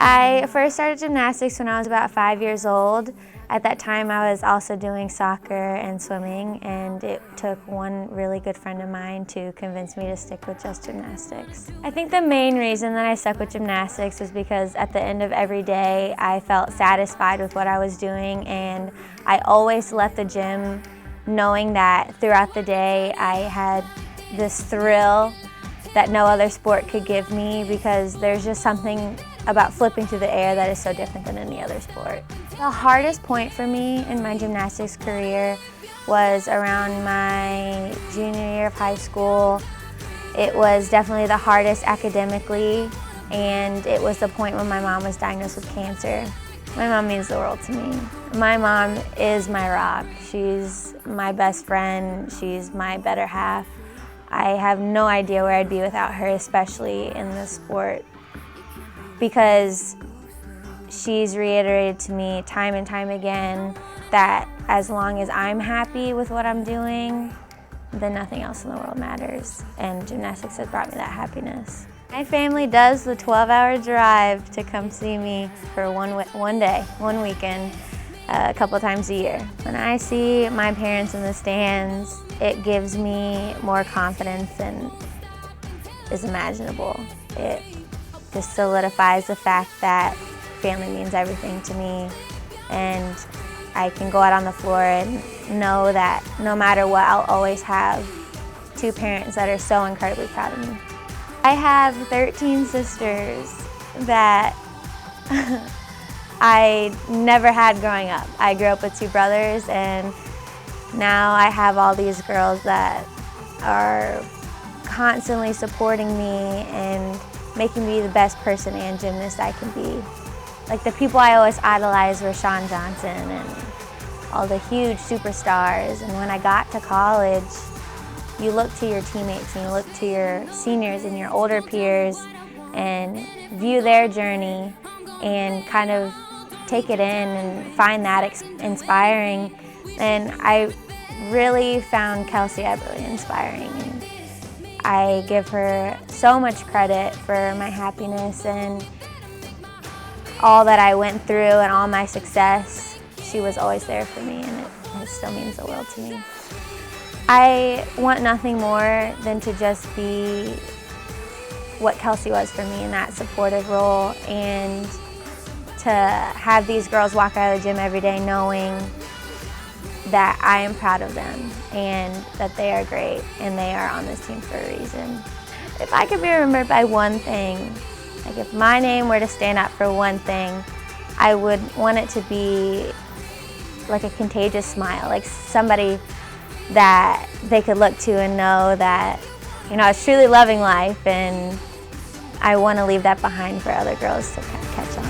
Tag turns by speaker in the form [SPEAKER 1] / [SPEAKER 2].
[SPEAKER 1] I first started gymnastics when I was about 5 years old. At that time I was also doing soccer and swimming, and it took one really good friend of mine to convince me to stick with just gymnastics. I think the main reason that I stuck with gymnastics was because at the end of every day I felt satisfied with what I was doing, and I always left the gym knowing that throughout the day I had this thrill that no other sport could give me, because there's just something about flipping through the air that is so different than any other sport. The hardest point for me in my gymnastics career was around my junior year of high school. It was definitely the hardest academically, and it was the point when my mom was diagnosed with cancer. My mom means the world to me. My mom is my rock. She's my best friend. She's my better half. I have no idea where I'd be without her, especially in this sport, because she's reiterated to me time and time again that as long as I'm happy with what I'm doing, then nothing else in the world matters. And gymnastics has brought me that happiness. My family does the 12-hour drive to come see me for one day, one weekend, a couple times a year. When I see my parents in the stands, it gives me more confidence than is imaginable. It just solidifies the fact that family means everything to me, and I can go out on the floor and know that no matter what, I'll always have two parents that are so incredibly proud of me. I have 13 sisters that I never had growing up. I grew up with two brothers, and now I have all these girls that are constantly supporting me and making me the best person and gymnast I can be. Like, the people I always idolized were Shawn Johnson and all the huge superstars. And when I got to college, you look to your teammates and you look to your seniors and your older peers and view their journey and kind of take it in and find that inspiring. And I really found Kelsey Eberly inspiring. And I give her so much credit for my happiness and all that I went through and all my success. She was always there for me, and it still means the world to me. I want nothing more than to just be what Kelsey was for me in that supportive role, and to have these girls walk out of the gym every day knowing that I am proud of them and that they are great and they are on this team for a reason. If I could be remembered by one thing, like if my name were to stand up for one thing, I would want it to be like a contagious smile, like somebody that they could look to and know that, you know, I was truly loving life, and I want to leave that behind for other girls to catch on.